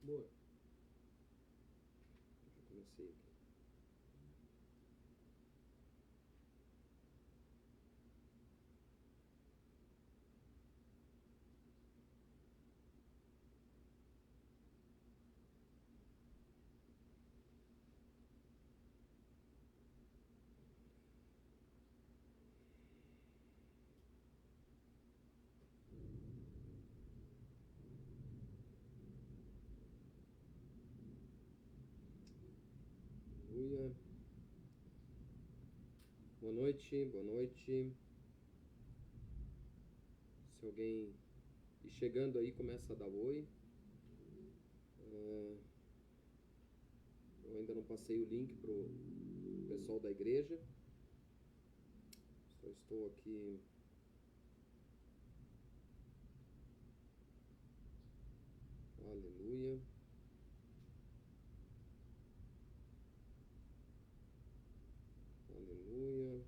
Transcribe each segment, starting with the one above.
Amor, já comecei aqui. Aleluia. Boa noite, boa noite. Se alguém ir chegando aí, começa a dar oi. Eu ainda não passei o link pro pessoal da igreja. Só estou aqui. Aleluia. Aleluia.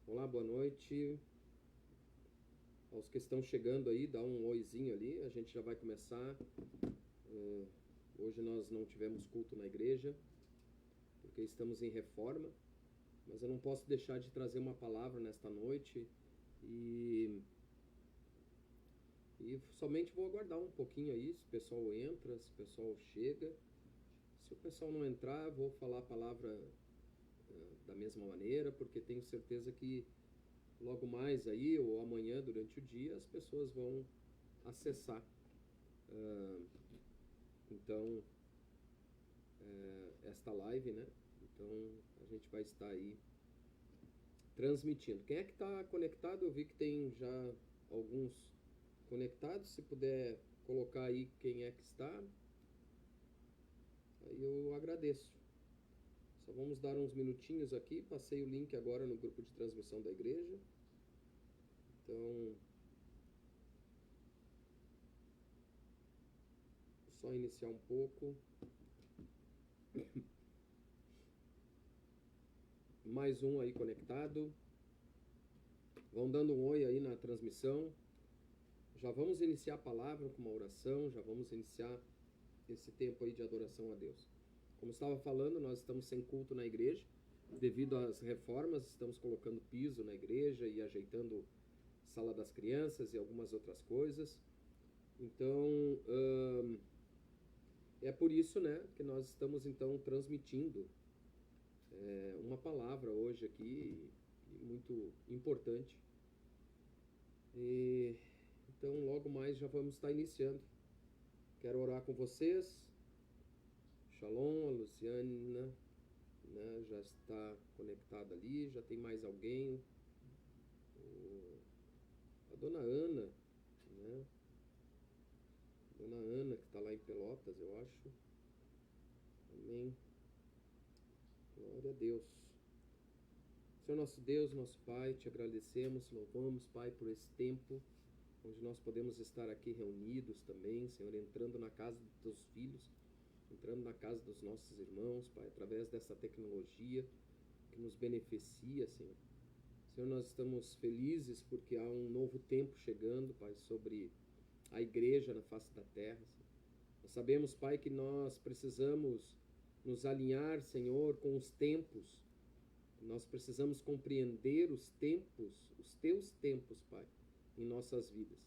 Olá, boa noite. Aos que estão chegando aí, dá um oizinho ali. A gente já vai começar. Hoje nós não tivemos culto na igreja, porque estamos em reforma. Mas eu não posso deixar de trazer uma palavra nesta noite. E somente vou aguardar um pouquinho aí, se o pessoal entra, se o pessoal chega. Se o pessoal não entrar, vou falar a palavra da mesma maneira, porque tenho certeza que logo mais aí, ou amanhã durante o dia, as pessoas vão acessar. Então, esta live, né? Então, a gente vai estar aí transmitindo. Quem é que está conectado? Eu vi que tem já alguns conectados. Se puder colocar aí quem é que está, aí eu agradeço. Só vamos dar uns minutinhos aqui. Passei o link agora no grupo de transmissão da igreja. Então, só iniciar um pouco. Mais um aí conectado. Vão dando um oi aí na transmissão. Já vamos iniciar a palavra com uma oração. Já vamos iniciar esse tempo aí de adoração a Deus. Como estava falando, nós estamos sem culto na igreja. Devido às reformas, estamos colocando piso na igreja e ajeitando sala das crianças e algumas outras coisas. Então, é por isso, né, que nós estamos então transmitindo uma palavra hoje aqui, muito importante. E, então, logo mais já vamos estar iniciando. Quero orar com vocês. Shalom, a Luciana, né, já está conectada ali. Já tem mais alguém. A dona Ana, né? Dona Ana, que está lá em Pelotas, eu acho. Amém. Glória a Deus. Senhor nosso Deus, nosso Pai, te agradecemos, louvamos, Pai, por esse tempo onde nós podemos estar aqui reunidos também, Senhor, entrando na casa dos teus filhos, entrando na casa dos nossos irmãos, Pai, através dessa tecnologia que nos beneficia, Senhor. Senhor, nós estamos felizes porque há um novo tempo chegando, Pai, sobre a igreja na face da terra, Senhor. Nós sabemos, Pai, que nós precisamos nos alinhar, Senhor, com os tempos. Nós precisamos compreender os tempos, os teus tempos, Pai, em nossas vidas.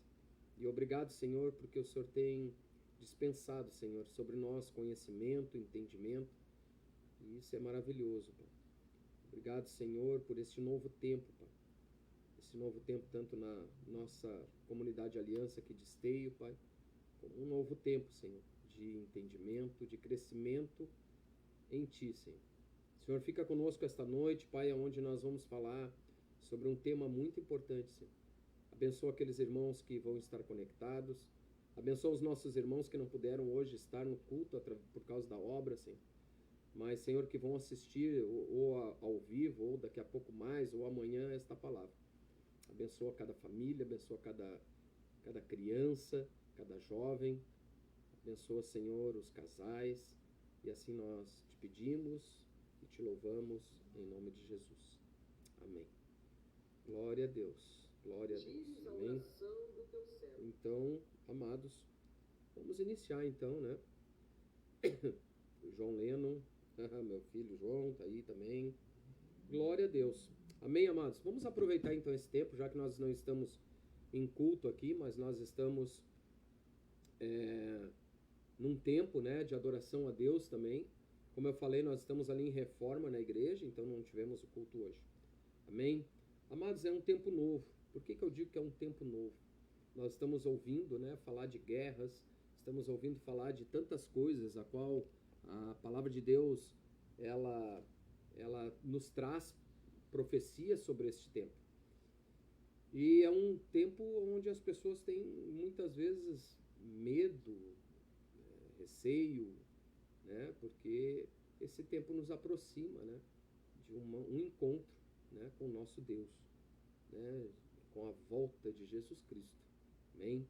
E obrigado, Senhor, porque o Senhor tem dispensado, Senhor, sobre nós conhecimento, entendimento. E isso é maravilhoso, Pai. Obrigado, Senhor, por este novo tempo, Pai. Esse novo tempo tanto na nossa comunidade Aliança aqui de Esteio, Pai, como um novo tempo, Senhor, de entendimento, de crescimento em Ti, Senhor. Senhor, fica conosco esta noite, Pai, onde nós vamos falar sobre um tema muito importante, Senhor. Abençoa aqueles irmãos que vão estar conectados. Abençoa os nossos irmãos que não puderam hoje estar no culto por causa da obra, Senhor. Mas, Senhor, que vão assistir ou ao vivo, ou daqui a pouco mais, ou amanhã, esta palavra. Abençoa cada família, abençoa cada criança, cada jovem. Abençoa, Senhor, os casais. E assim nós te pedimos e te louvamos em nome de Jesus. Amém. Glória a Deus. Glória a Deus. Amém. Então, amados, vamos iniciar então, né? João Lennon, meu filho João, tá aí também. Glória a Deus. Amém, amados? Vamos aproveitar então esse tempo, já que nós não estamos em culto aqui, mas nós estamos num tempo, né, de adoração a Deus também. Como eu falei, nós estamos ali em reforma na igreja, então não tivemos o culto hoje. Amém? Amados, é um tempo novo. Por que eu digo que é um tempo novo? Nós estamos ouvindo, né, falar de guerras, estamos ouvindo falar de tantas coisas, a qual a palavra de Deus, ela nos traz profecias sobre este tempo. E é um tempo onde as pessoas têm muitas vezes medo, receio, né, porque esse tempo nos aproxima, né, de um encontro, né, com o nosso Deus, né, com a volta de Jesus Cristo. Amém?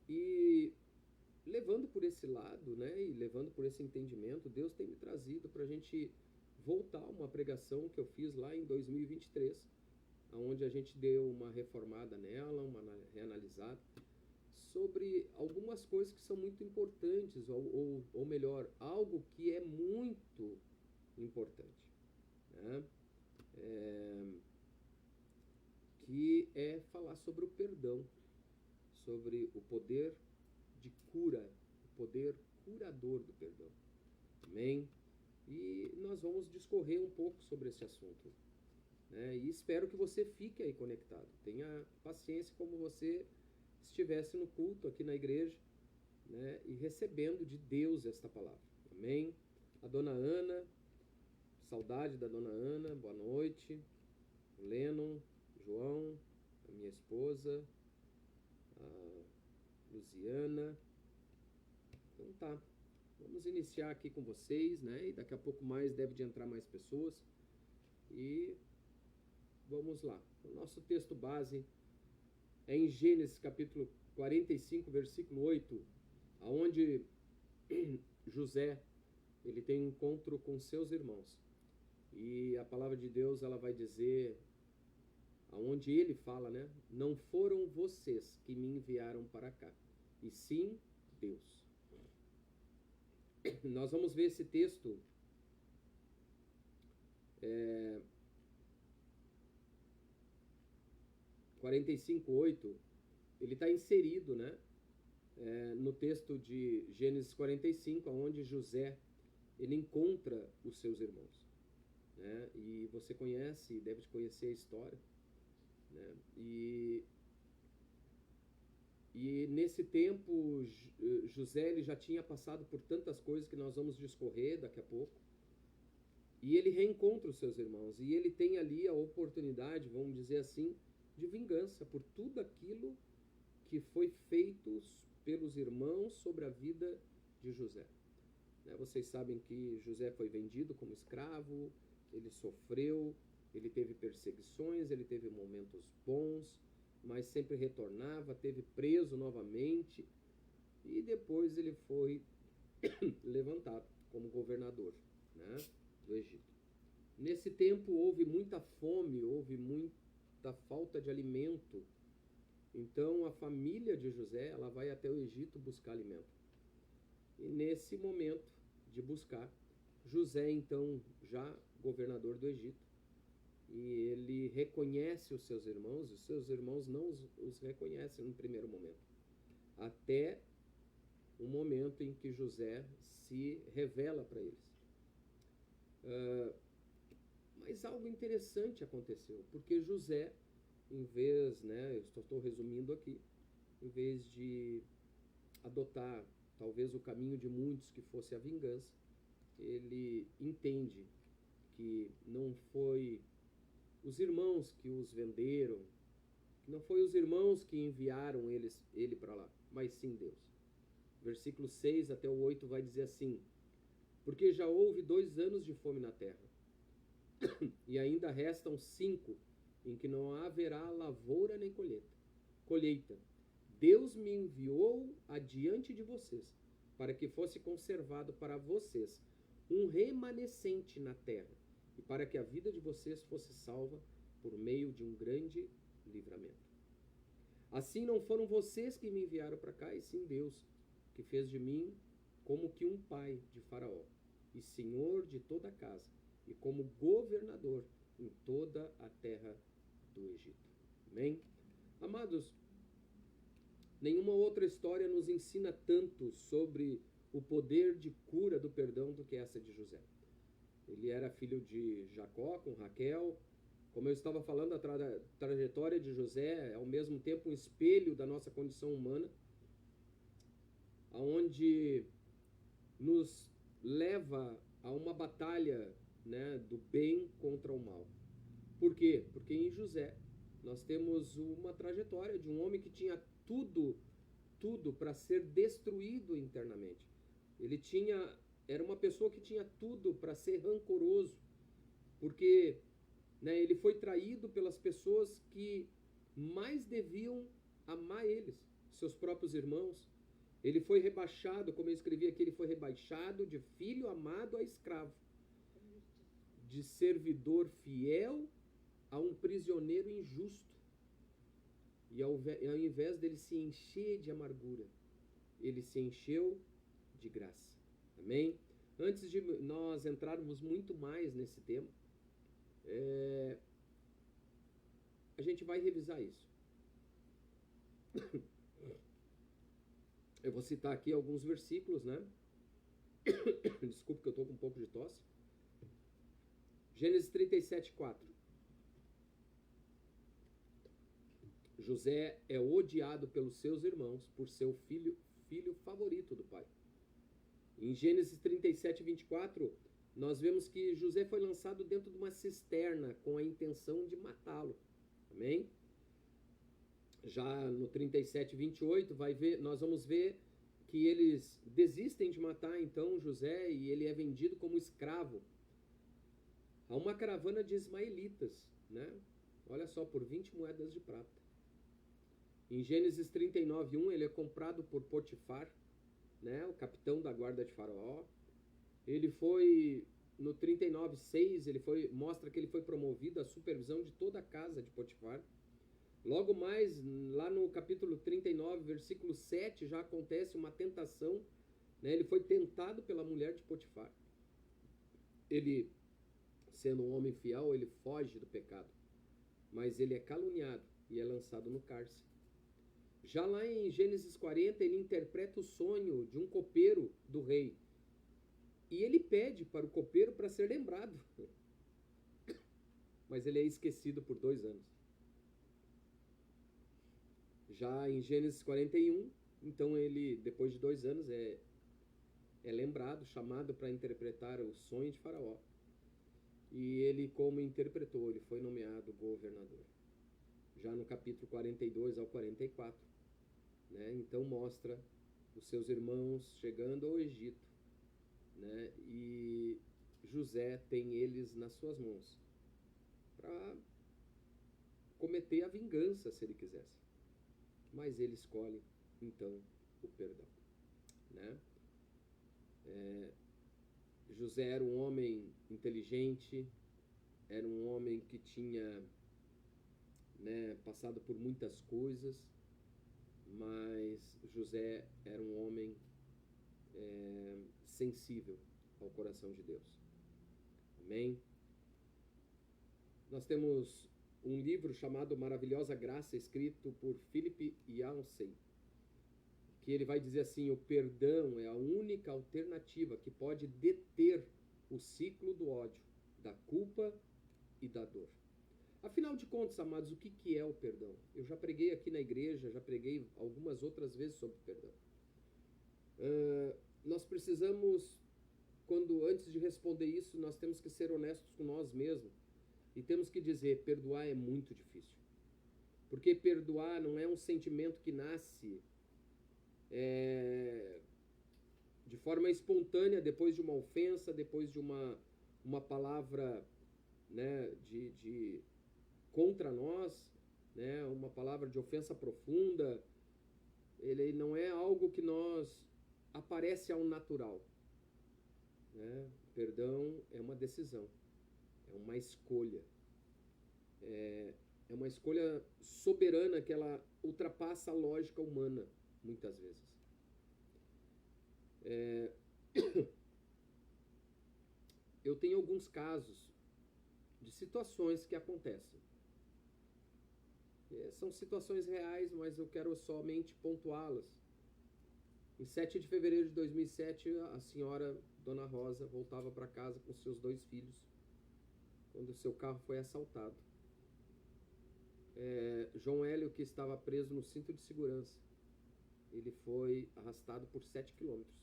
E levando por esse lado, né, e levando por esse entendimento, Deus tem me trazido para a gente voltar a uma pregação que eu fiz lá em 2023, onde a gente deu uma reformada nela, uma reanalisada, sobre algumas coisas que são muito importantes, ou melhor, algo que é muito importante, né? Que é falar sobre o perdão, sobre o poder de cura, o poder curador do perdão. Amém? E nós vamos discorrer um pouco sobre esse assunto, né? E espero que você fique aí conectado. Tenha paciência como você estivesse no culto aqui na igreja, né? E recebendo de Deus esta palavra. Amém? A dona Ana, saudade da dona Ana, boa noite. O Lennon, João, a minha esposa, a Luciana. Então tá, vamos iniciar aqui com vocês, né? E daqui a pouco mais deve de entrar mais pessoas. E vamos lá. O nosso texto base é em Gênesis capítulo 45, versículo 8, aonde José, ele tem um encontro com seus irmãos. E a palavra de Deus, ela vai dizer, aonde ele fala, né? Não foram vocês que me enviaram para cá, e sim Deus. Nós vamos ver esse texto 45:8, ele está inserido, né, no texto de Gênesis 45, onde José, ele encontra os seus irmãos, né, e você conhece, deve conhecer a história, né, e nesse tempo José, ele já tinha passado por tantas coisas que nós vamos discorrer daqui a pouco, e ele reencontra os seus irmãos, e ele tem ali a oportunidade, vamos dizer assim, de vingança por tudo aquilo que foi feito pelos irmãos sobre a vida de José. Vocês sabem que José foi vendido como escravo, ele sofreu, ele teve perseguições, ele teve momentos bons, mas sempre retornava, teve preso novamente, e depois ele foi levantado como governador, né, do Egito. Nesse tempo houve muita fome, houve muita falta de alimento. Então a família de José, ela vai até o Egito buscar alimento. E nesse momento de buscar, José, então, já governador do Egito, e ele reconhece os seus irmãos não os reconhecem no primeiro momento, até o momento em que José se revela para eles. Mas algo interessante aconteceu, porque José, em vez, né, eu estou resumindo aqui, em vez de adotar talvez o caminho de muitos que fosse a vingança, ele entende que não foi os irmãos que os venderam, que não foi os irmãos que enviaram ele para lá, mas sim Deus. Versículo 6 até o 8 vai dizer assim: porque já houve 2 anos de fome na terra, e ainda restam 5, em que não haverá lavoura nem colheita. Deus me enviou adiante de vocês, para que fosse conservado para vocês um remanescente na terra, e para que a vida de vocês fosse salva por meio de um grande livramento. Assim não foram vocês que me enviaram para cá, e sim Deus, que fez de mim como que um pai de Faraó, e senhor de toda a casa, e como governador em toda a terra do Egito. Amém? Amados, nenhuma outra história nos ensina tanto sobre o poder de cura do perdão do que essa de José. Ele era filho de Jacó com Raquel. Como eu estava falando, a trajetória de José é ao mesmo tempo um espelho da nossa condição humana, aonde nos leva a uma batalha, né, do bem contra o mal. Por quê? Porque em José nós temos uma trajetória de um homem que tinha tudo para ser destruído internamente. Era uma pessoa que tinha tudo para ser rancoroso, porque, né, ele foi traído pelas pessoas que mais deviam amar eles, seus próprios irmãos. Ele foi rebaixado, como eu escrevi aqui, ele foi rebaixado de filho amado a escravo, de servidor fiel a um prisioneiro injusto. E ao invés dele se encher de amargura, ele se encheu de graça. Amém? Antes de nós entrarmos muito mais nesse tema, a gente vai revisar isso. Eu vou citar aqui alguns versículos, né? Desculpa que eu estou com um pouco de tosse. Gênesis 37:4. José é odiado pelos seus irmãos por ser o filho favorito do pai. Em Gênesis 37:24, nós vemos que José foi lançado dentro de uma cisterna com a intenção de matá-lo. Amém? Já no 37:28, nós vamos ver que eles desistem de matar então José e ele é vendido como escravo a uma caravana de ismaelitas, né? Olha só, por 20 moedas de prata. Em Gênesis 39:1, ele é comprado por Potifar, né, o capitão da guarda de Faraó. Ele foi, no 39:6, mostra que ele foi promovido à supervisão de toda a casa de Potifar. Logo mais, lá no capítulo 39, versículo 7, já acontece uma tentação, né? Ele foi tentado pela mulher de Potifar. Ele, sendo um homem fiel, ele foge do pecado, mas ele é caluniado e é lançado no cárcere. Já lá em Gênesis 40, ele interpreta o sonho de um copeiro do rei. E ele pede para o copeiro para ser lembrado. Mas ele é esquecido por 2 anos. Já em Gênesis 41, então ele, depois de 2 anos, é lembrado, chamado para interpretar o sonho de Faraó. E ele, como interpretou, ele foi nomeado governador. Já no capítulo 42 ao 44, né? Então mostra os seus irmãos chegando ao Egito, né? E José tem eles nas suas mãos para cometer a vingança se ele quisesse. Mas ele escolhe então o perdão, né? José era um homem inteligente, era um homem que tinha, né, passado por muitas coisas, mas José era um homem sensível ao coração de Deus. Amém? Nós temos um livro chamado Maravilhosa Graça, escrito por Philip Yancey, que ele vai dizer assim: o perdão é a única alternativa que pode deter o ciclo do ódio, da culpa e da dor. Afinal de contas, amados, o que é o perdão? Eu já preguei aqui na igreja, já preguei algumas outras vezes sobre o perdão. Nós precisamos, antes de responder isso, nós temos que ser honestos com nós mesmos e temos que dizer, perdoar é muito difícil. Porque perdoar não é um sentimento que nasce de forma espontânea depois de uma ofensa, depois de uma palavra, né, de contra nós, né, uma palavra de ofensa profunda. Ele não é algo que aparece ao natural, né? Perdão é uma decisão, é uma escolha, é uma escolha soberana que ela ultrapassa a lógica humana muitas vezes. Eu tenho alguns casos de situações que acontecem. São situações reais, mas eu quero somente pontuá-las. Em 7 de fevereiro de 2007, a senhora Dona Rosa voltava para casa com seus 2 filhos, quando o seu carro foi assaltado. João Hélio, que estava preso no cinto de segurança, ele foi arrastado por 7 quilômetros.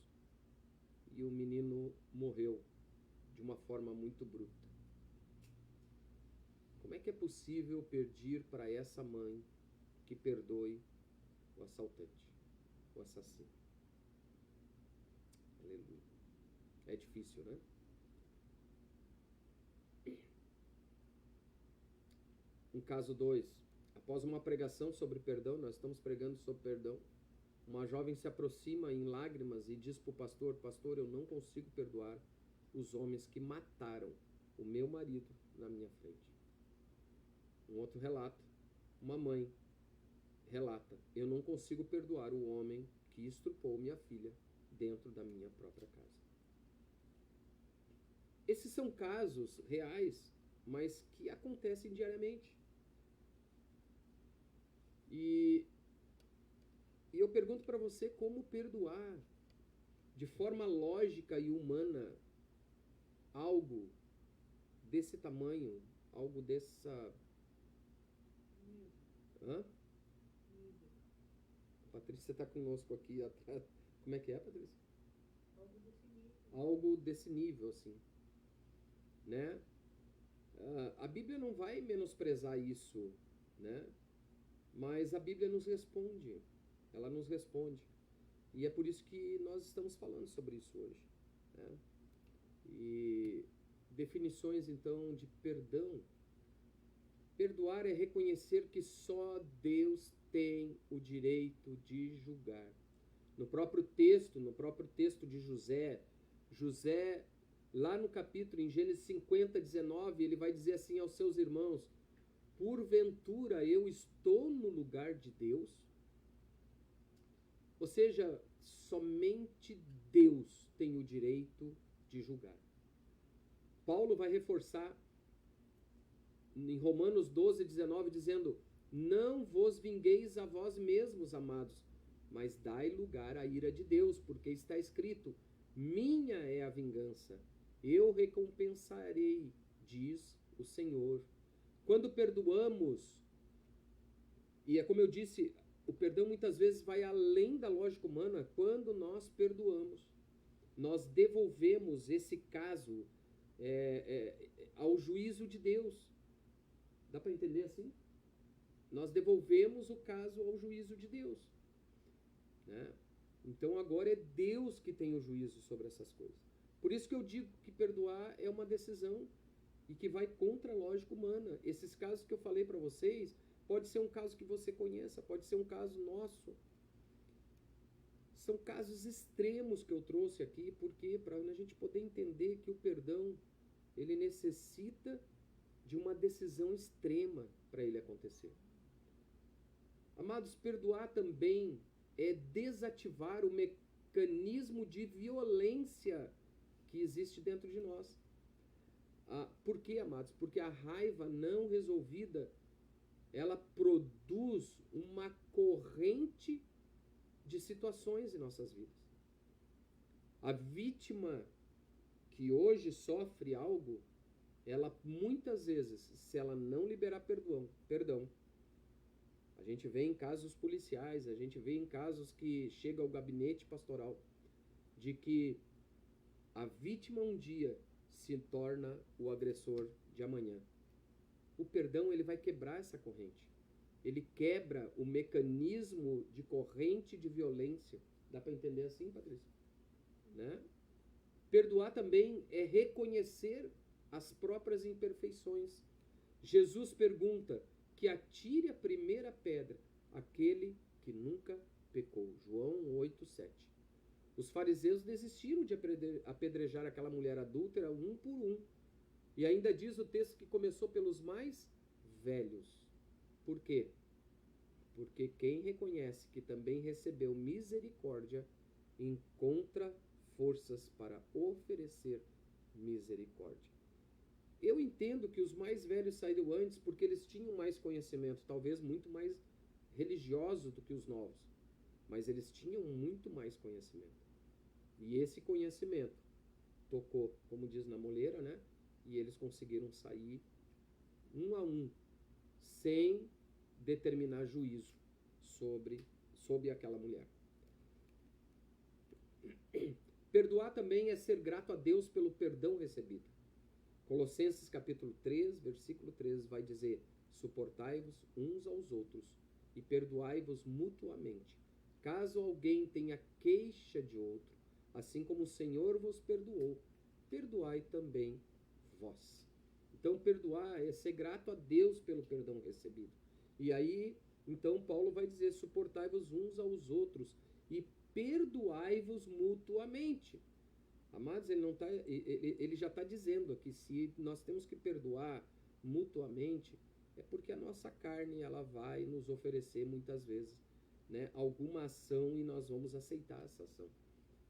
E o menino morreu de uma forma muito bruta. Como é que é possível pedir para essa mãe que perdoe o assaltante, o assassino? Aleluia. É difícil, né? Em caso 2, após uma pregação sobre perdão, nós estamos pregando sobre perdão, uma jovem se aproxima em lágrimas e diz para o pastor, pastor, eu não consigo perdoar os homens que mataram o meu marido na minha frente. Um outro relato, uma mãe relata, eu não consigo perdoar o homem que estrupou minha filha dentro da minha própria casa. Esses são casos reais, mas que acontecem diariamente. E eu pergunto para você como perdoar de forma lógica e humana algo desse tamanho, algo dessa... Hã? Patrícia está conosco aqui atrás. Como é que é, Patrícia? Algo desse nível, assim. Né? A Bíblia não vai menosprezar isso, né? Mas a Bíblia nos responde. Ela nos responde. E é por isso que nós estamos falando sobre isso hoje, né? E definições, então, de perdão. Perdoar é reconhecer que só Deus tem o direito de julgar. No próprio texto de José, lá no capítulo, em Gênesis 50, 19, ele vai dizer assim aos seus irmãos, porventura eu estou no lugar de Deus? Ou seja, somente Deus tem o direito de julgar. Paulo vai reforçar em Romanos 12, 19, dizendo, não vos vingueis a vós mesmos, amados, mas dai lugar à ira de Deus, porque está escrito, minha é a vingança, eu recompensarei, diz o Senhor. Quando perdoamos, e é como eu disse, o perdão muitas vezes vai além da lógica humana. Quando nós perdoamos, nós devolvemos esse caso ao juízo de Deus. Dá para entender assim? Nós devolvemos o caso ao juízo de Deus, né? Então agora é Deus que tem o juízo sobre essas coisas. Por isso que eu digo que perdoar é uma decisão e que vai contra a lógica humana. Esses casos que eu falei para vocês, pode ser um caso que você conheça, pode ser um caso nosso. São casos extremos que eu trouxe aqui, porque para a gente poder entender que o perdão, ele necessita de uma decisão extrema para ele acontecer. Amados, perdoar também é desativar o mecanismo de violência que existe dentro de nós. Por quê, amados? Porque a raiva não resolvida, ela produz uma corrente de situações em nossas vidas. A vítima que hoje sofre algo, ela muitas vezes, se ela não liberar perdão, a gente vê em casos policiais, a gente vê em casos que chega ao gabinete pastoral, de que a vítima um dia se torna o agressor de amanhã. O perdão, ele vai quebrar essa corrente. Ele quebra o mecanismo de corrente de violência. Dá para entender assim, Patrícia? Né? Perdoar também é reconhecer as próprias imperfeições. Jesus pergunta que atire a primeira pedra aquele que nunca pecou. João 8:7. Os fariseus desistiram de apedrejar aquela mulher adúltera um por um. E ainda diz o texto que começou pelos mais velhos. Por quê? Porque quem reconhece que também recebeu misericórdia encontra forças para oferecer misericórdia. Eu entendo que os mais velhos saíram antes porque eles tinham mais conhecimento, talvez muito mais religioso do que os novos, mas eles tinham muito mais conhecimento. E esse conhecimento tocou, como diz na moleira, né? E eles conseguiram sair um a um, sem determinar juízo sobre aquela mulher. Perdoar também é ser grato a Deus pelo perdão recebido. Colossenses capítulo 3, versículo 13 vai dizer: suportai-vos uns aos outros e perdoai-vos mutuamente, caso alguém tenha queixa de outro, assim como o Senhor vos perdoou, perdoai também vós. Então, perdoar é ser grato a Deus pelo perdão recebido. E aí, então, Paulo vai dizer: suportai-vos uns aos outros e perdoai-vos mutuamente. Amados, ele já está dizendo aqui, se nós temos que perdoar mutuamente, é porque a nossa carne ela vai nos oferecer muitas vezes, né, alguma ação e nós vamos aceitar essa ação.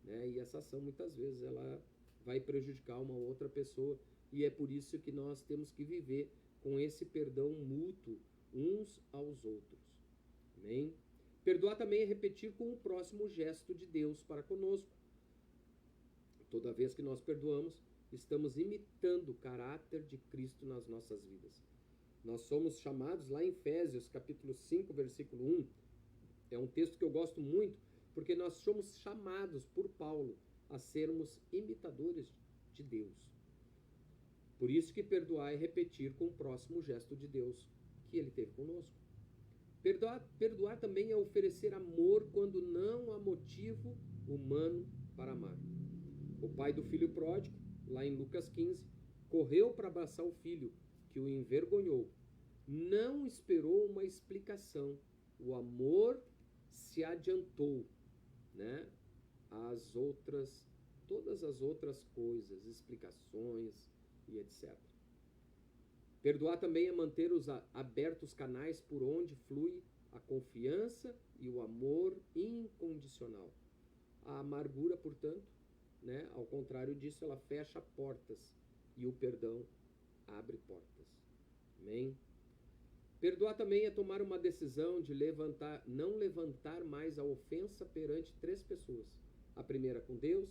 Né? E essa ação muitas vezes ela vai prejudicar uma outra pessoa, e é por isso que nós temos que viver com esse perdão mútuo uns aos outros. Amém? Perdoar também é repetir com o próximo gesto de Deus para conosco. Toda vez que nós perdoamos, estamos imitando o caráter de Cristo nas nossas vidas. Nós somos chamados lá em Efésios capítulo 5, versículo 1, é um texto que eu gosto muito, porque nós somos chamados por Paulo a sermos imitadores de Deus. Por isso que perdoar é repetir com o próximo gesto de Deus que ele teve conosco. Perdoar também é oferecer amor quando não há motivo humano para amar. O pai do filho pródigo, lá em Lucas 15, correu para abraçar o filho, que o envergonhou. Não esperou uma explicação. O amor se adiantou, né? Todas as outras coisas, explicações e etc. Perdoar também é manter abertos canais por onde flui a confiança e o amor incondicional. A amargura, portanto, né, ao contrário disso, ela fecha portas e o perdão abre portas. Amém? Perdoar também é tomar uma decisão de não levantar mais a ofensa perante 3 pessoas. A primeira com Deus,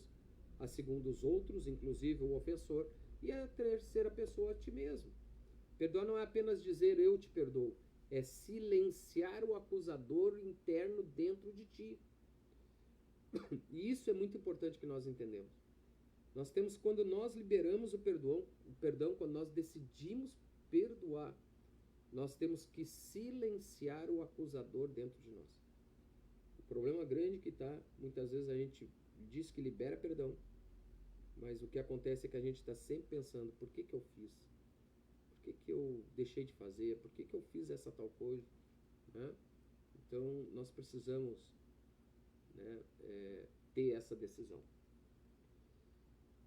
a segunda os outros, inclusive o ofensor, e a terceira pessoa a ti mesmo. Perdoar não é apenas dizer eu te perdoo, é silenciar o acusador interno dentro de ti. E isso é muito importante que nós entendemos. Nós temos, quando nós liberamos o perdão, quando nós decidimos perdoar, nós temos que silenciar o acusador dentro de nós. O problema grande que está, muitas vezes a gente diz que libera perdão, mas o que acontece é que a gente está sempre pensando, por que eu fiz? Por que eu deixei de fazer? Por que eu fiz essa tal coisa? Né? Então, nós precisamos, né, ter essa decisão.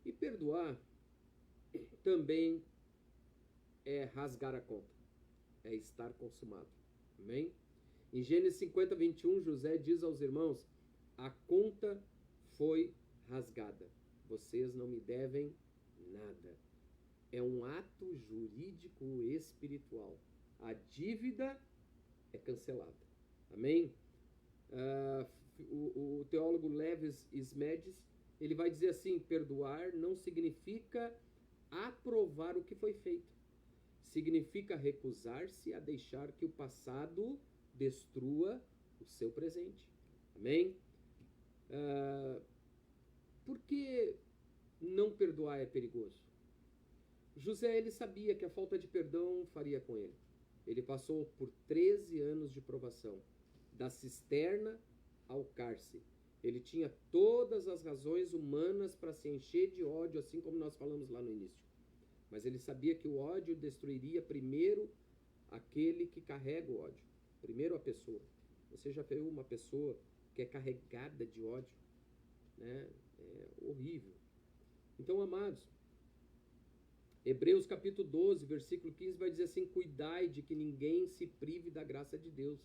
E perdoar também é rasgar a conta, é estar consumado. Amém? Em Gênesis 50, 21, José diz aos irmãos: a conta foi rasgada, vocês não me devem nada. É um ato jurídico espiritual. A dívida é cancelada. Amém? O teólogo Levis Smedes, ele vai dizer assim: perdoar não significa aprovar o que foi feito. Significa recusar-se a deixar que o passado destrua o seu presente. Amém? por que não perdoar é perigoso? José, ele sabia que a falta de perdão faria com ele. Ele passou por 13 anos de provação, da cisterna ao cárcere. Ele tinha todas as razões humanas para se encher de ódio, assim como nós falamos lá no início. Mas ele sabia que o ódio destruiria primeiro aquele que carrega o ódio. Primeiro a pessoa. Você já viu uma pessoa que é carregada de ódio? Né? É horrível. Então, amados, Hebreus capítulo 12, versículo 15 vai dizer assim: cuidai de que ninguém se prive da graça de Deus,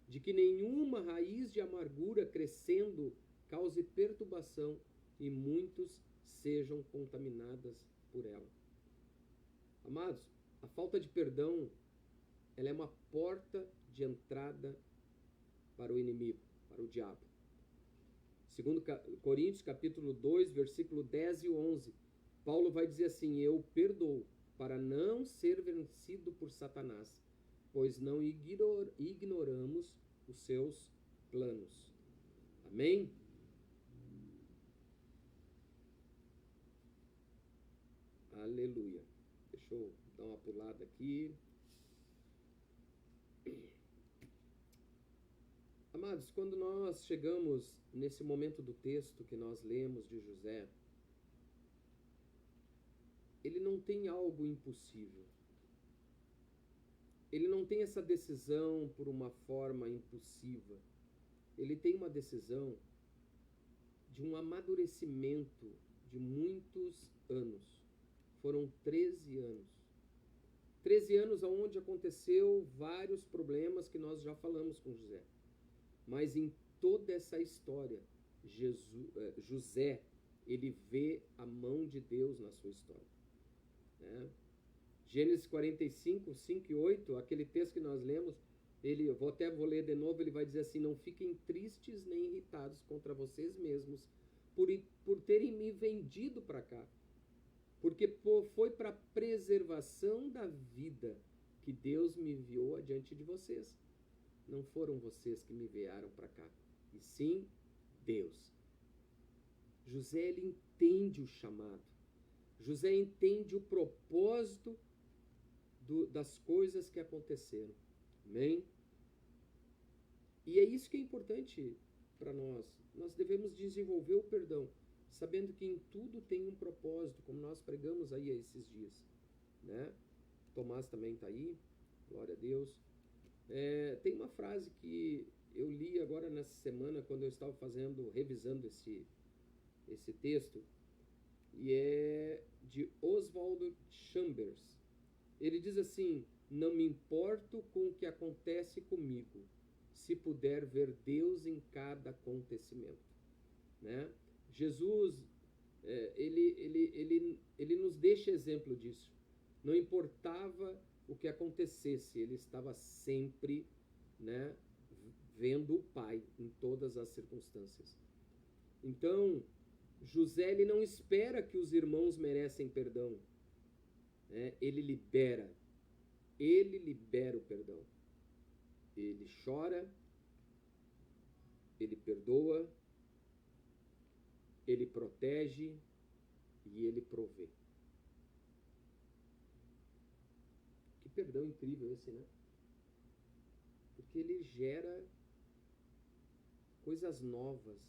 de que nenhuma raiz de amargura crescendo cause perturbação e muitos sejam contaminadas por ela. Amados, a falta de perdão, ela é uma porta de entrada para o inimigo, para o diabo. Segundo Coríntios capítulo 2, versículo 10 e 11, Paulo vai dizer assim: eu perdoo para não ser vencido por Satanás, pois não ignoramos os seus planos. Amém? Aleluia. Deixa eu dar uma pulada aqui. Amados, quando nós chegamos nesse momento do texto que nós lemos de José, ele não tem algo impossível. Ele não tem essa decisão por uma forma impulsiva. Ele tem uma decisão de um amadurecimento de muitos anos. Foram 13 anos. 13 anos onde aconteceu vários problemas que nós já falamos com José. Mas em toda essa história, José, ele vê a mão de Deus na sua história. Né? Gênesis 45, 5 e 8, aquele texto que nós lemos, eu vou ler de novo, ele vai dizer assim: não fiquem tristes nem irritados contra vocês mesmos por terem me vendido para cá, porque foi para a preservação da vida que Deus me enviou adiante de vocês. Não foram vocês que me enviaram para cá, e sim Deus. José, ele entende o chamado. José entende o propósito das coisas que aconteceram. Amém? E é isso que é importante para nós. Nós devemos desenvolver o perdão, sabendo que em tudo tem um propósito, como nós pregamos aí esses dias. Né? Tomás também está aí, glória a Deus. Tem uma frase que eu li agora nessa semana, quando eu estava revisando esse texto, e é de Oswald Chambers. Ele diz assim: não me importo com o que acontece comigo, se puder ver Deus em cada acontecimento. Né? Jesus, ele nos deixa exemplo disso. Não importava o que acontecesse, ele estava sempre, né, vendo o Pai em todas as circunstâncias. Então, José, ele não espera que os irmãos merecem perdão. Né? Ele libera o perdão. Ele chora, ele perdoa, ele protege e ele provê. Que perdão incrível esse, né? Porque ele gera coisas novas.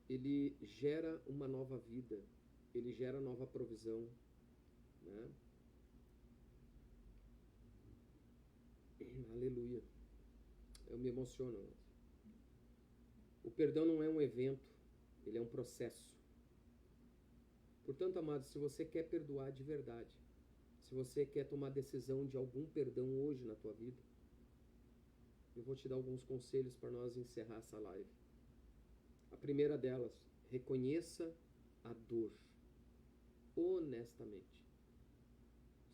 Ele gera uma nova vida. Ele gera nova provisão. Né? Aleluia. Eu me emociono. O perdão não é um evento, ele é um processo. Portanto, amados, se você quer perdoar de verdade, se você quer tomar decisão de algum perdão hoje na tua vida, eu vou te dar alguns conselhos para nós encerrar essa live. A primeira delas, reconheça a dor, honestamente.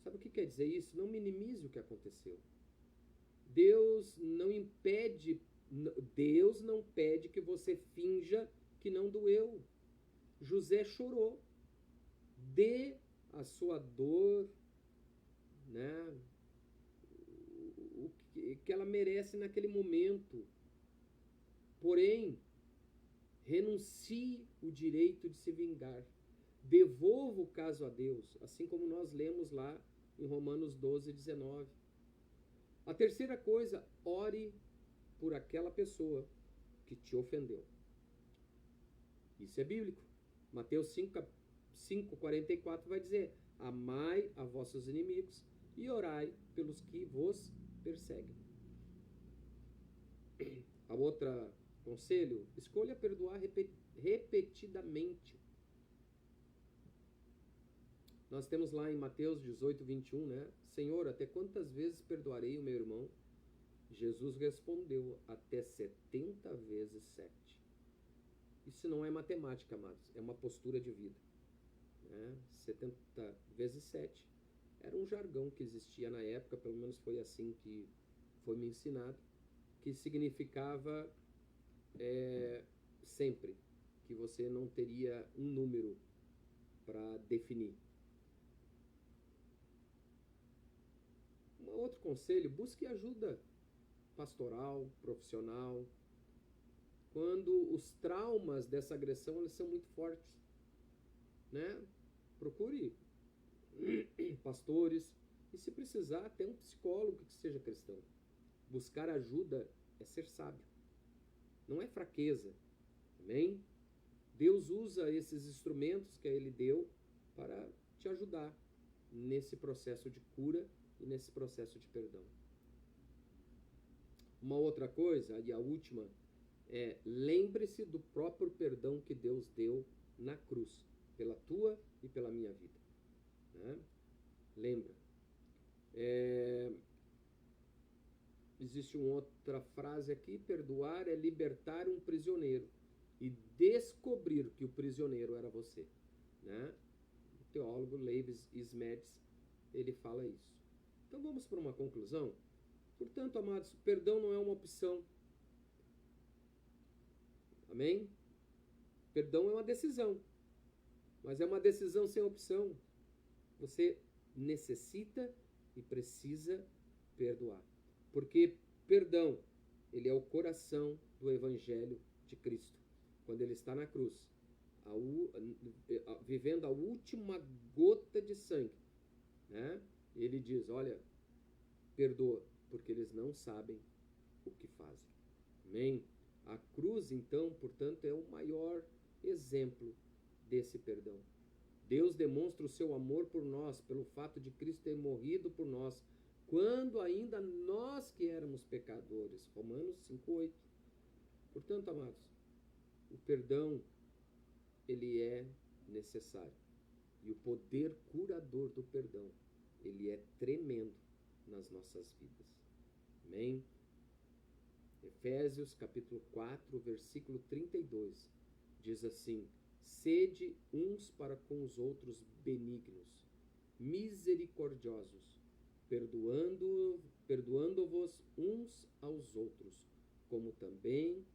Sabe o que quer dizer isso? Não minimize o que aconteceu. Deus não pede que você finja que não doeu. José chorou. Dê a sua dor, né, o que ela merece naquele momento. Porém, renuncie o direito de se vingar. Devolva o caso a Deus, assim como nós lemos lá em Romanos 12, 19. A terceira coisa, ore por aquela pessoa que te ofendeu. Isso é bíblico. Mateus 5:44 vai dizer: amai a vossos inimigos e orai pelos que vos perseguem. A outra conselho, escolha perdoar repetidamente. Nós temos lá em Mateus 18, 21, né? Senhor, até quantas vezes perdoarei o meu irmão? Jesus respondeu, até 70 vezes 7. Isso não é matemática, amados, é uma postura de vida. Né? 70 vezes 7 era um jargão que existia na época, pelo menos foi assim que foi me ensinado, que significava sempre que você não teria um número para definir. Um outro conselho, busque ajuda pastoral, profissional, quando os traumas dessa agressão eles são muito fortes, né? Procure pastores e, se precisar, até um psicólogo que seja cristão. Buscar ajuda é ser sábio, não é fraqueza, amém? Deus usa esses instrumentos que Ele deu para te ajudar nesse processo de cura e nesse processo de perdão. Uma outra coisa, e a última, lembre-se do próprio perdão que Deus deu na cruz, pela tua e pela minha vida. Né? Lembra. Existe uma outra frase aqui, perdoar é libertar um prisioneiro e descobrir que o prisioneiro era você. Né? O teólogo Leibniz Smets, ele fala isso. Então vamos para uma conclusão. Portanto, amados, perdão não é uma opção. Amém? Perdão é uma decisão, mas é uma decisão sem opção. Você necessita e precisa perdoar. Porque perdão, ele é o coração do Evangelho de Cristo. Quando ele está na cruz, vivendo a última gota de sangue, né? Ele diz, olha, perdoa, porque eles não sabem o que fazem. Amém? A cruz, então, portanto, é o maior exemplo desse perdão. Deus demonstra o seu amor por nós, pelo fato de Cristo ter morrido por nós, quando ainda nós que éramos pecadores. Romanos 5:8. Portanto, amados, o perdão, ele é necessário. E o poder curador do perdão, ele é tremendo nas nossas vidas. Amém? Efésios capítulo 4, versículo 32, diz assim: sede uns para com os outros benignos, misericordiosos, perdoando-vos uns aos outros, como também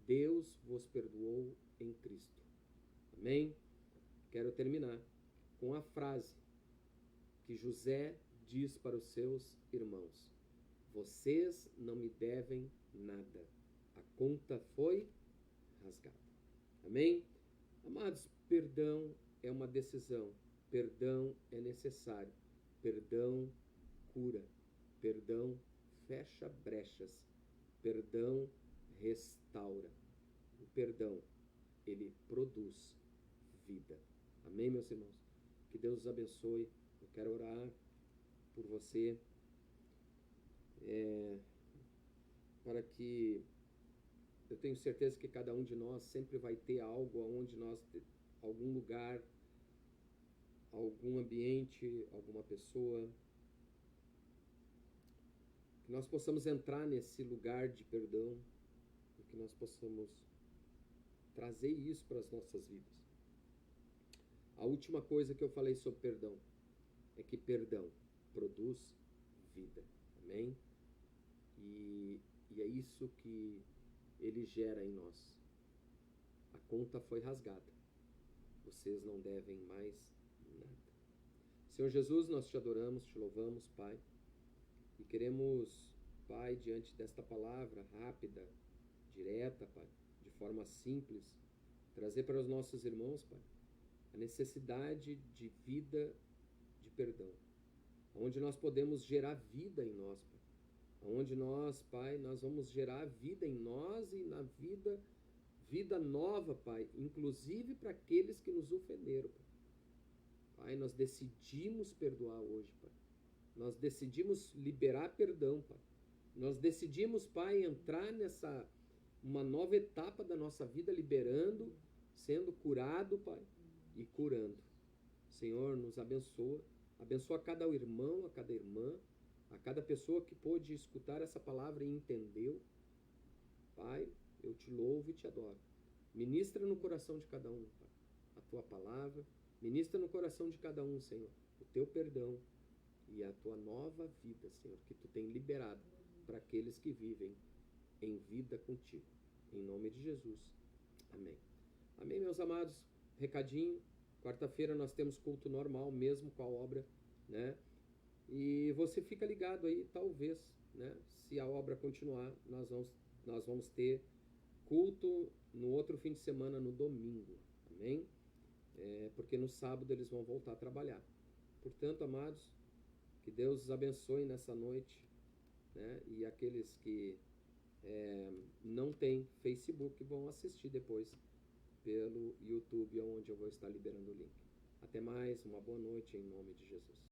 Deus vos perdoou em Cristo. Amém? Quero terminar com a frase que José diz para os seus irmãos: vocês não me devem nada, a conta foi rasgada. Amém? Amados, perdão é uma decisão, perdão é necessário, perdão cura, perdão fecha brechas, perdão restaura. O perdão, ele produz vida. Amém, meus irmãos? Que Deus os abençoe. Eu quero orar por você, para que eu tenho certeza que cada um de nós sempre vai ter algo aonde nós, algum lugar, algum ambiente, alguma pessoa, que nós possamos entrar nesse lugar de perdão e que nós possamos trazer isso para as nossas vidas. A última coisa que eu falei sobre perdão é que perdão produz vida. Amém? E é isso que ele gera em nós. A conta foi rasgada. Vocês não devem mais nada. Senhor Jesus, nós te adoramos, te louvamos, Pai. E queremos, Pai, diante desta palavra rápida, direta, Pai, de forma simples, trazer para os nossos irmãos, Pai, a necessidade de vida de perdão, onde nós podemos gerar vida em nós, Pai. Onde nós, Pai, nós vamos gerar vida em nós e na vida nova, Pai, inclusive para aqueles que nos ofenderam, Pai. Pai, nós decidimos perdoar hoje, Pai. Nós decidimos liberar perdão, Pai. Nós decidimos, Pai, entrar nessa uma nova etapa da nossa vida, liberando, sendo curado, Pai, e curando. Senhor, nos abençoa. Abençoa cada irmão, a cada irmã, a cada pessoa que pôde escutar essa palavra e entendeu. Pai, eu te louvo e te adoro. Ministra no coração de cada um, Pai, a tua palavra. Ministra no coração de cada um, Senhor, o teu perdão e a tua nova vida, Senhor, que tu tem liberado para aqueles que vivem em vida contigo. Em nome de Jesus. Amém. Amém, meus amados. Recadinho. Quarta-feira nós temos culto normal, mesmo com a obra, né? E você fica ligado aí, talvez, né? Se a obra continuar, nós vamos ter culto no outro fim de semana, no domingo. Amém? Porque no sábado eles vão voltar a trabalhar. Portanto, amados, que Deus os abençoe nessa noite, né? E aqueles que não têm Facebook vão assistir depois pelo YouTube, onde eu vou estar liberando o link. Até mais, uma boa noite em nome de Jesus.